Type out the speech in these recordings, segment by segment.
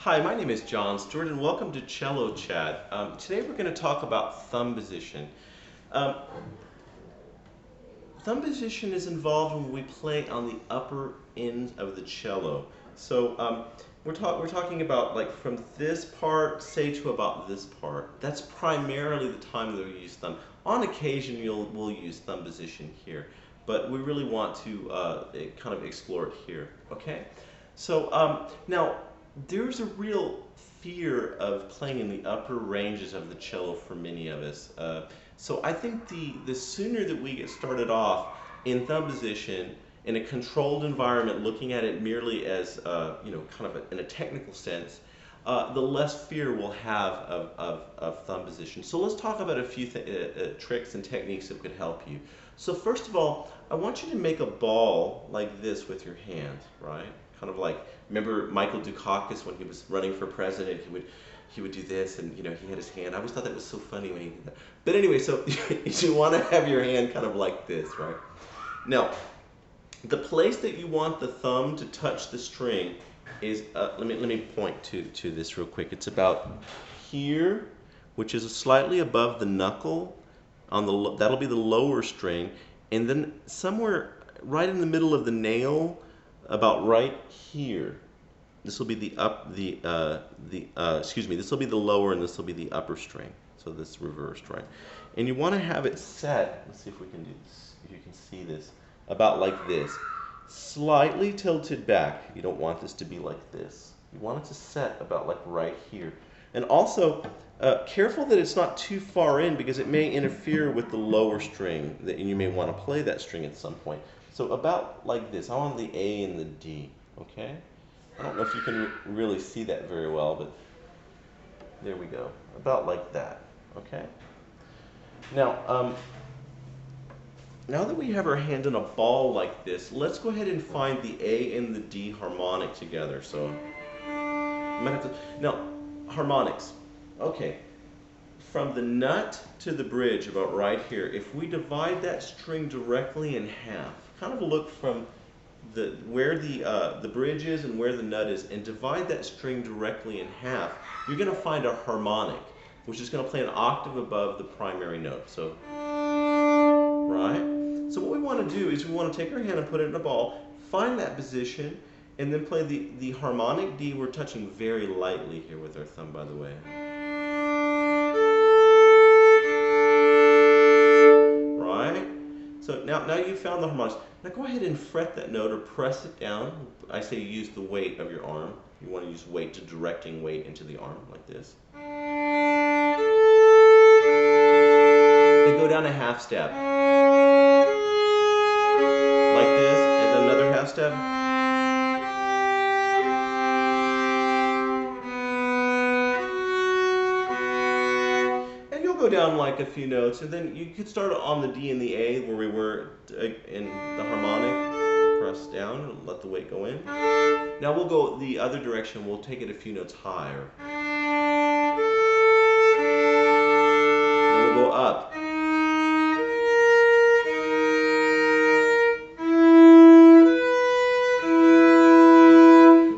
Hi, my name is John Stuart, and welcome to Cello Chat. Today we're going to talk about thumb position. Um, Thumb position is involved when we play on the upper end of the cello. So we're talking about like from this part, say to about this part. That's primarily the time that we use thumb. On occasion, we'll use thumb position here, but we really want to kind of explore it here. Okay. So now there's a real fear of playing in the upper ranges of the cello for many of us. So I think the sooner that we get started off in thumb position in a controlled environment, looking at it merely as kind of in a technical sense, the less fear we'll have of thumb position. So let's talk about a few tricks and techniques that could help you. So first of all, I want you to make a ball like this with your hands, right? Kind of like, remember Michael Dukakis when he was running for president, he would do this, and he had his hand. I always thought that was so funny when he did that. But anyway, so you want to have your hand kind of like this, right? Now, the place that you want the thumb to touch the string is, let me point to this real quick. It's about here, which is slightly above the knuckle. That'll be the lower string, and then somewhere right in the middle of the nail, about right here. This will be the this will be the lower and this will be the upper string. So this reversed, right? And you want to have it set, let's see if we can do this, if you can see this, about like this. Slightly tilted back. You don't want this to be like this. You want it to set about like right here. And also, careful that it's not too far in because it may interfere with the lower string, and you may want to play that string at some point. So about like this. I want the A and the D, okay? I don't know if you can really see that very well, but there we go. About like that, okay? Now, now that we have our hand in a ball like this, let's go ahead and find the A and the D harmonic together. So, I'm gonna have to, now, harmonics. Okay, from the nut to the bridge, about right here, if we divide that string directly in half, kind of look from where the bridge is and where the nut is, and divide that string directly in half, you're going to find a harmonic, which is going to play an octave above the primary note. So, right? So what we want to do is we want to take our hand and put it in a ball, find that position, and then play the harmonic D. We're touching very lightly here with our thumb, by the way. Right? So now you've found the harmonics. Now go ahead and fret that note or press it down. I say use the weight of your arm. You want to use weight to directing weight into the arm like this. Then go down a half step. Like this, and then another half step. And you'll go down like a few notes, and then you could start on the D and the A where we were in the harmonic. Press down and let the weight go in. Now we'll go the other direction. We'll take it a few notes higher. Then we'll go up.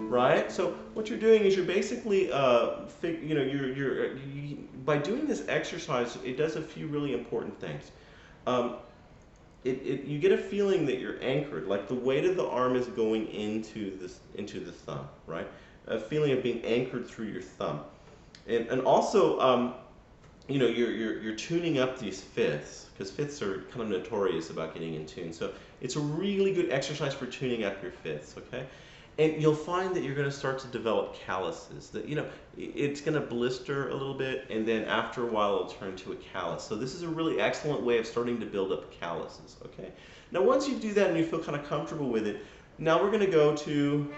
Right? So what you're doing is you're basically, by doing this exercise, it does a few really important things. You get a feeling that you're anchored, like the weight of the arm is going into the thumb, right? A feeling of being anchored through your thumb, and also, you're tuning up these fifths because fifths are kind of notorious about getting in tune. So it's a really good exercise for tuning up your fifths, okay? And you'll find that you're going to start to develop calluses. That it's going to blister a little bit, and then after a while it'll turn to a callus. So this is a really excellent way of starting to build up calluses. Okay. Now once you do that and you feel kind of comfortable with it, now we're going to go to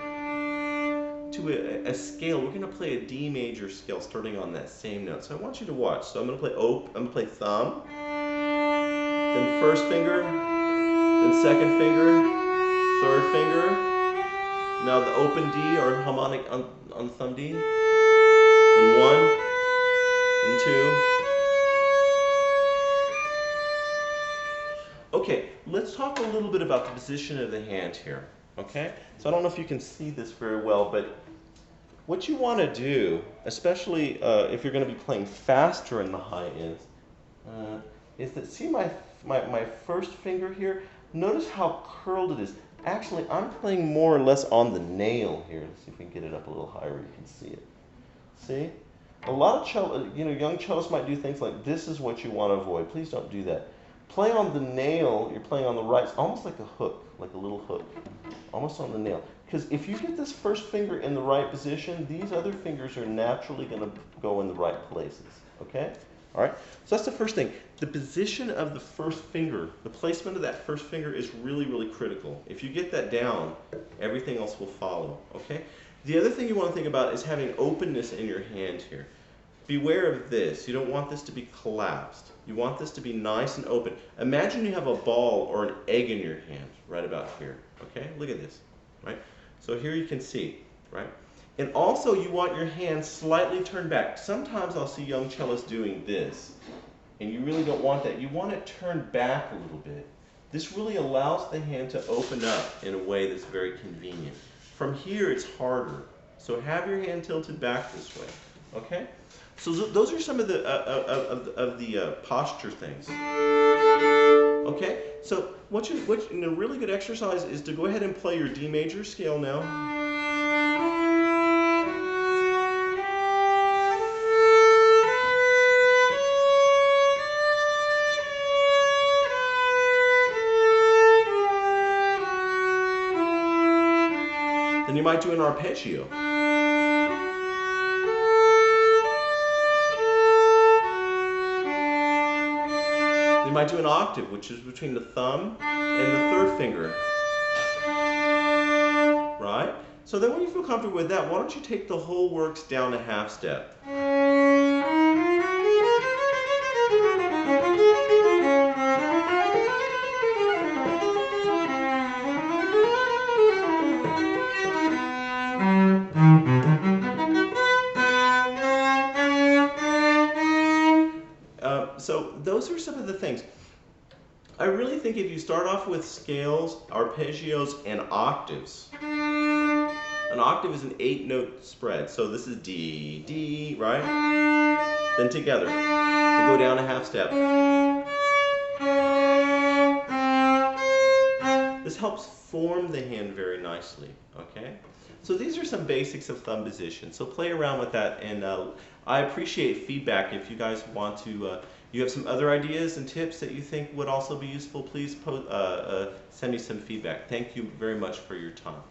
a scale. We're going to play a D major scale starting on that same note. So I want you to watch. So I'm going to play thumb, then first finger, then second finger, third finger. Now the open D or harmonic on thumb D, then 1, then 2. Okay, let's talk a little bit about the position of the hand here, okay? So I don't know if you can see this very well, but what you want to do, especially if you're going to be playing faster in the high ends, is that see my first finger here? Notice how curled it is. Actually, I'm playing more or less on the nail here. Let's see if we can get it up a little higher where you can see it. See? A lot of cello, young cellists might do things like this is what you want to avoid. Please don't do that. Play on the nail, you're playing on the right, almost like a hook, like a little hook, almost on the nail. Because if you get this first finger in the right position, these other fingers are naturally going to go in the right places, okay? All right, so that's the first thing. The position of the first finger, the placement of that first finger is really, really critical. If you get that down, everything else will follow, okay? The other thing you want to think about is having openness in your hand here. Beware of this. You don't want this to be collapsed. You want this to be nice and open. Imagine you have a ball or an egg in your hand right about here, okay? Look at this, right? So here you can see, right? And also you want your hand slightly turned back. Sometimes I'll see young cellists doing this, and you really don't want that. You want it turned back a little bit. This really allows the hand to open up in a way that's very convenient. From here it's harder. So have your hand tilted back this way, okay? So those are some of the posture things. Okay, so a really good exercise is to go ahead and play your D major scale now. Then you might do an arpeggio. You might do an octave, which is between the thumb and the third finger. Right? So then when you feel comfortable with that, why don't you take the whole works down a half step? So those are some of the things. I really think if you start off with scales, arpeggios, and octaves. An octave is an 8-note spread. So this is D, D, right? Then together. You go down a half step. This helps form the hand very nicely, okay? So these are some basics of thumb position. So play around with that, and I appreciate feedback. If you guys want to, you have some other ideas and tips that you think would also be useful, please send me some feedback. Thank you very much for your time.